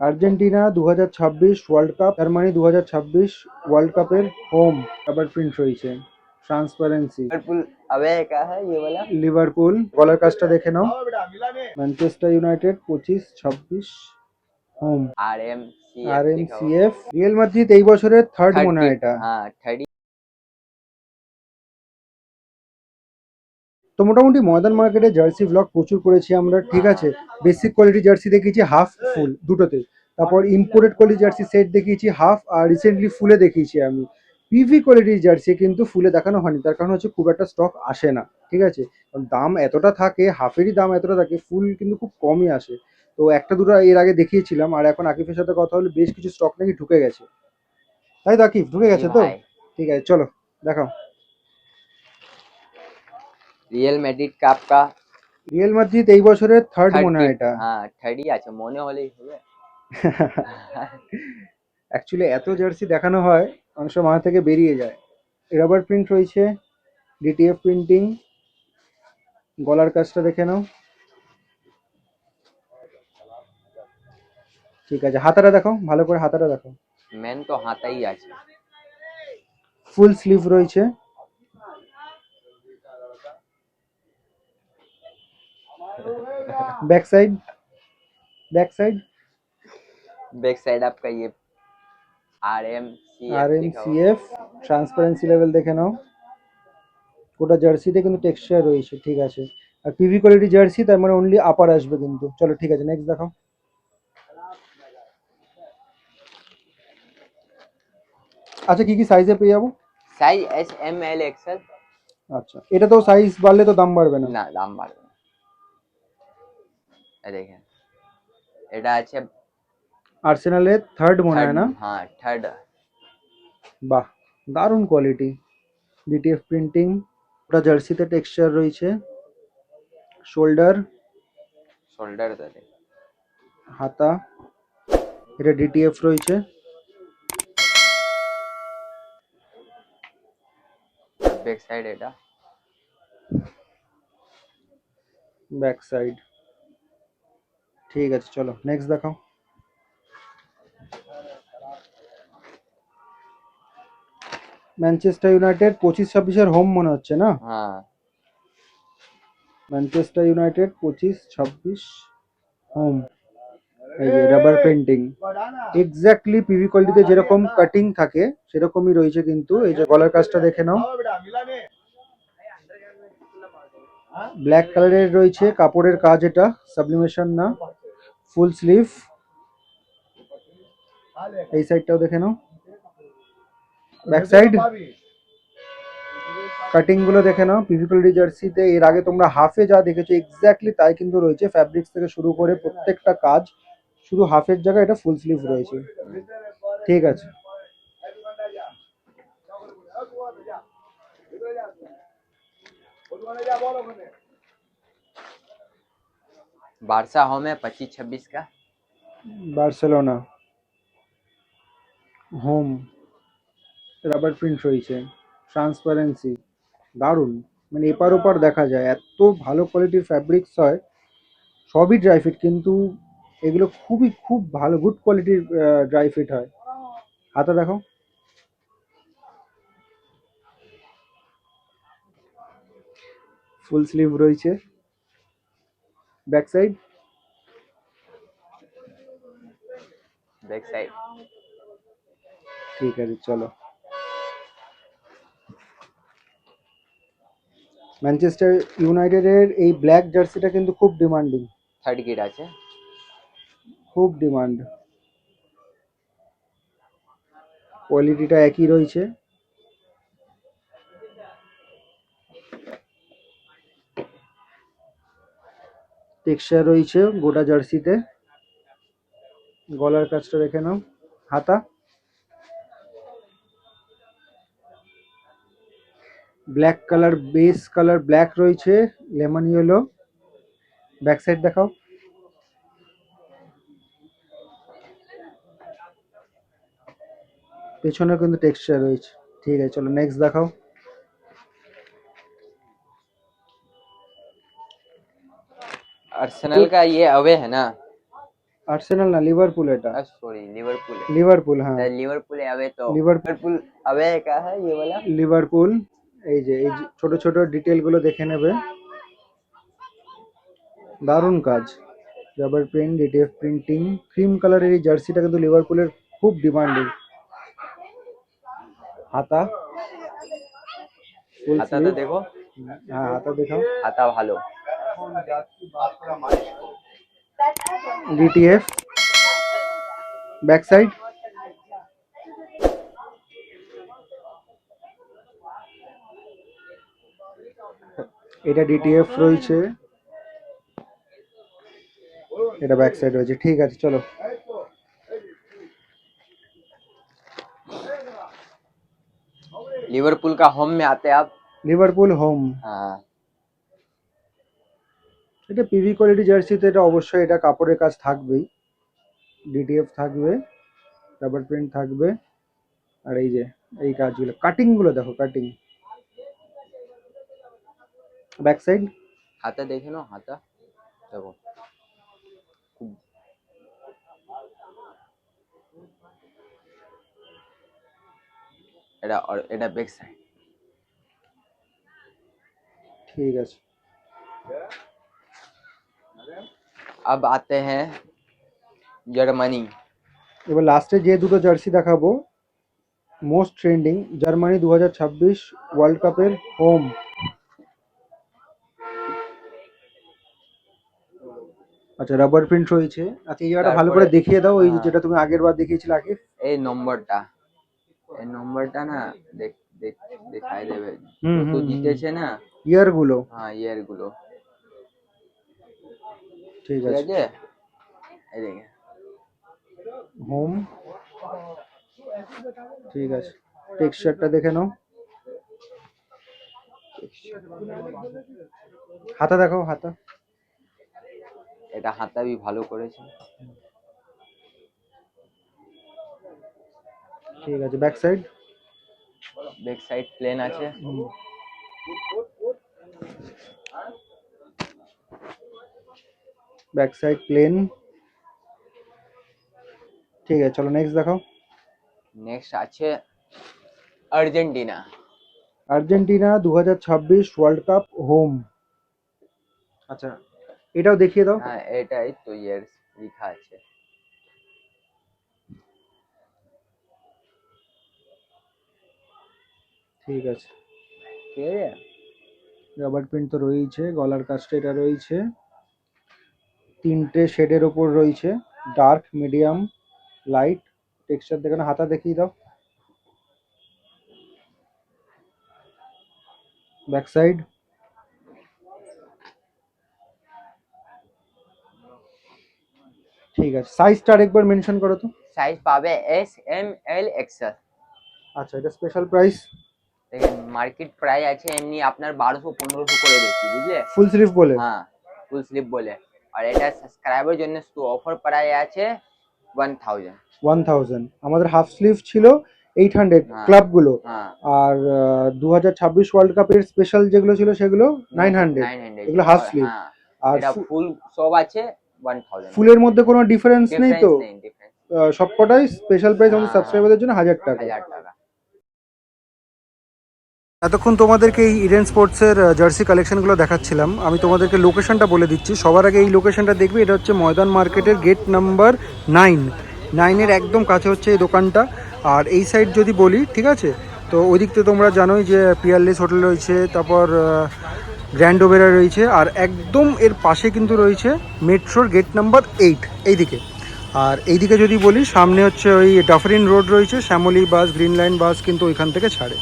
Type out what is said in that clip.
Argentina 2026 world cup, Germany 2026 world কাপের home rubber print রয়েছে, transparency. Liverpool away का है ये वाला। লিভারপুল, গলার কাজটা দেখে নাও। Manchester United 25-26 home. RMCF लिखा हुआ। RMCF। রিয়াল মাদ্রিদ এই বছরের থার্ড थर्ड মনে হয় किट, এটা। हाँ थर्ड। তো মোটামুটি ময়দান মার্কেটে জার্সি ব্লগ প্রচুর করেছি আমরা, ঠিক আছে। বেসিক কোয়ালিটি জার্সি দেখিয়েছি হাফ ফুল দুটোতে, তারপর ইম্পোর্টেড কোয়ালিটি জার্সি সেট দেখিয়েছি হাফ, আর রিসেন্টলি ফুলে দেখিয়েছি আমি। পিভি কোয়ালিটির জার্সি কিন্তু ফুলে দেখানো হয়নি, তার কারণ হচ্ছে খুব একটা স্টক আসে না, ঠিক আছে। কারণ দাম এতটা থাকে, হাফেরই দাম এতটা থাকে, ফুল কিন্তু খুব কমই আসে। তো একটা দুটো এর আগে দেখিয়েছিলাম, আর এখন আকিফের সাথে কথা হলে বেশ কিছু স্টক নাকি ঢুকে গেছে, তাই তো আকিফ? ঢুকে जी গেছে তো? भाई। ঠিক আছে, চলো দেখাও। রিয়েল ম্যাড্রিড কাপ का রিয়াল মাদ্রিদ এই বছরের থার্ড थर्ड মনে হয় किट, এটা। हाँ थर्ड ही আছে মনে হলেই হবে। অ্যাকচুয়ালি এত জার্সি দেখানো হয়, অনেক সময় মাথা থেকে বেরিয়ে যায়। রাবার প্রিন্ট রয়েছে, ডিটিএফ প্রিন্টিং। গলার কাজটা দেখে নাও। ঠিক আছে, হাতাটা দেখো, ভালো করে হাতাটা দেখো। মেন তো হাতাই আছে। ফুল স্লিভ রয়েছে। Back side, back side. Back side आपका ये RMCF लिखा हुआ। RMCF। ট্রান্সপারেন্সি লেভেল দেখে নাও। গোটা জার্সিতে কিন্তু টেক্সচার রয়েছে, ঠিক আছে। আর পিভি কোয়ালিটি জার্সি, তার মানে অনলি আপার আসবে কিন্তু। চলো ঠিক আছে, নেক্সট দেখাও। আচ্ছা, কি কি সাইজে পেয়ে যাবো? Size S M L XL। আচ্ছা, এটা তো সাইজ বাড়লে তো দাম বাড়বে না? না দাম বাড়বে না। এই দেখেন এটা আছে আর্সেনালের থার্ড মনে হয় थर्ड, না? हाँ थर्ड। বাহ, দারুণ কোয়ালিটি। DTF printing. ওটা জার্সিতে টেক্সচার রয়েছে। শোল্ডার, शोल्डर तो देख। হাতা, এটা ডিটিএফ রয়েছে। बैक साइड এটা। Back side. ঠিক আছে, চলো নেক্সট দেখাও। ম্যানচেস্টার ইউনাইটেড 25-26 হোম মনে হচ্ছে না? हाँ ম্যানচেস্টার ইউনাইটেড 25-26 হোম। এই যে রাবার পেন্টিং, এক্স্যাক্টলি পিভি কোয়ালিটিতে যেরকম কাটিং থাকে সেরকমই রয়েছে কিন্তু। এই যে গলার কাজটা দেখে নাও। ব্ল্যাক কালারের রয়েছে কাপড়ের কাজ, এটা সাবলিমেশন না। Full sleeve. এই সাইডটাও দেখে নাও। ব্যাক সাইড কাটিং গুলো দেখে নাও। পিভিকোয়ালিটি জার্সিতে এর আগে তোমরা হাফে যা দেখেছো এক্স্যাক্টলি তাই কিন্তু রয়েছে, ফ্যাব্রিক্স থেকে শুরু করে প্রত্যেকটা কাজ। শুধু হাফের জায়গায় এটা ফুল স্লিভ রয়েছে, ঠিক আছে। बारसा होम है 25-26 का। বার্সেলোনা হোম, রাবার প্রিন্ট রয়েছে, ট্রান্সপারেন্সি, দারুণ। মানে এপার ওপার দেখা যায়, এত ভালো কোয়ালিটির ফ্যাব্রিক্স হয়। সবই ড্রাই ফিট কিন্তু, এগুলো খুবই খুব ভালো গুড কোয়ালিটির ড্রাই ফিট হয়। হাতা দেখো। ফুল স্লিভ রয়েছে। ব্যাক সাইড, बैक साइड ঠিক আছে চলো। ম্যানচেস্টার ইউনাইটেডের এই ব্ল্যাক জার্সিটা কিন্তু খুব ডিমান্ডিং, थर्ड किट আছে। খুব ডিমান্ড। কোয়ালিটিটা একই রয়েছে। টেক্সচার রয়েছে গোটা জার্সিতে। গলার কাজটা দেখে নাও। হাতা, black colour, base colour black রয়েছে, লেমন ইয়েলো। ব্যাক সাইড দেখাও। পেছনে কিন্তু টেক্সচার রয়েছে, ঠিক আছে চলো নেক্সট দেখাও। आर्सेनल का ये अवे है ना। আর্সেনাল না, লিভারপুল এটা। सॉरी लिवरपूल है। লিভারপুল, হ্যাঁ लिवरपूल अवे तो लिवरपूल लिवरपूल अवे का है ये वाला। লিভারপুল। এই যে ছোট ছোট ডিটেল গুলো দেখে নেবে, দারুণ কাজ। Rubber print, DTF printing, cream কালারের এই জার্সিটা কিন্তু লিভারপুলের খুব ডিমান্ডিং। হাতা, ফুল हाथा तो স্লিভ, देखो, হ্যাঁ হাতা দেখাও। हाथा भालो। ডিটিএফ ব্যাক সাইড, এটা ডিটিএফ রয়েছে, এটা ব্যাক সাইড রয়েছে। ঠিক আছে চলো। लिवरपूल का होम में आते हैं आप। লিভারপুল হোম, हाँ এটা পিভি কোয়ালিটি জার্সিতে এটা অবশ্যই এটা কাপড়ের কাজ থাকবেই, ডিটিএফ থাকবে, রাবার প্রিন্ট থাকবে, আর এই যে এই কাজগুলো, কাটিং গুলো দেখো, কাটিং। ব্যাক সাইড, हाथा देखे ना, हाथा देखो एडा और एडा बैक साइड। ঠিক আছে। अब आते हैं जर्मनी। এবার লাস্টে যে দুটো জার্সি দেখাবো মোস্ট ট্রেন্ডিং, জার্মানি 2026 ওয়ার্ল্ড কাপের হোম। আচ্ছা রাবার প্রিন্ট রয়েছে। আচ্ছা এই জায়গাটা ভালো করে তারপরে- দেখিয়ে দাও, এই হ্যাঁ। যেটা তুমি আগের বার দেখিয়েছিলে আগে। এই নম্বরটা না দেখাই দেবে হুম, তো হুম, জিতেছে না। ইয়ার গুলো, হ্যাঁ ইয়ার গুলো ঠিক ঠিক আছে। আছে। এই দেখে হোম, ঠিক আছে। টেক্সচারটা দেখে নাও, হাতা দেখাও, হাতা। এটা হাতা भी ভালো করেছে। ঠিক আছে। Back side, back side plain আছে। Back side plain. ঠিক আছে চলো নেক্সট দেখাও। নেক্সট আছে Argentina. Argentina 2026 world cup home. আচ্ছা এটাও দেখিয়ে দাও। হ্যাঁ এটাই তো ইয়ার লেখা আছে। ঠিক আছে। ঠিক আছে। রাবার প্রিন্ট তো রয়েছে, গলার কাজটা এটা রয়েছে, তিনটে শেডের ওপর রয়েছে, ডার্ক, মিডিয়াম, লাইট। টেক্সচার দেখে না, হাতা দেখিয়ে দাও। ব্যাক সাইড, ঠিক আছে। সাইজটা আরেকবার মেনশন করো তো। সাইজ পাবে এস এম এল এক্সেল। আচ্ছা এটা স্পেশাল প্রাইস, দেখেন মার্কেট প্রাইস আছে এমনি আপনার 1200-1500 করে বেশি বুঝলে। ফুল স্লিভ বলে। হ্যাঁ ফুল স্লিপ বলে। আর এটা সাবস্ক্রাইবার জন্য শুধু অফার প্রাইস আছে 1000। 1000। আমাদের হাফ স্লিভ ছিল 800 হ্যাঁ। ক্লাব গুলো, হ্যাঁ আর 2026 ওয়ার্ল্ড কাপের স্পেশাল যেগুলো ছিল সেগুলো 900। 900 এগুলো half sleeve। হ্যাঁ আর এটা ফুল সব আছে 1000। ফুলের মধ্যে কোনো ডিফারেন্স নেই তো, ডিফারেন্স সবকটাই স্পেশাল প্রাইস আমাদের হ্যাঁ। সাবস্ক্রাইবারদের জন্য 1000 টাকা। 1000 টাকা। এতক্ষণ তোমাদেরকে এই ইডেন স্পোর্টসের জার্সি কালেকশনগুলো দেখাচ্ছিলাম। আমি তোমাদেরকে লোকেশনটা বলে দিচ্ছি। সবার আগে এই লোকেশনটা দেখবে, এটা হচ্ছে ময়দান মার্কেটের গেট নাম্বার 9 একদম কাছে হচ্ছে এই দোকানটা। আর এই সাইড যদি বলি, ঠিক আছে, তো ওই দিক থেকে তোমরা জানোই যে পিয়ারলেস হোটেল রয়েছে, তারপর গ্র্যান্ড ওবেরা রয়েছে, আর একদম এর পাশে কিন্তু রয়েছে মেট্রোর গেট নাম্বার 8 এইদিকে। আর এইদিকে যদি বলি, সামনে হচ্ছে ওই ডাফরিন রোড রয়েছে, শ্যামলী বাস, গ্রিন লাইন বাস কিন্তু ওইখান থেকে ছাড়ে।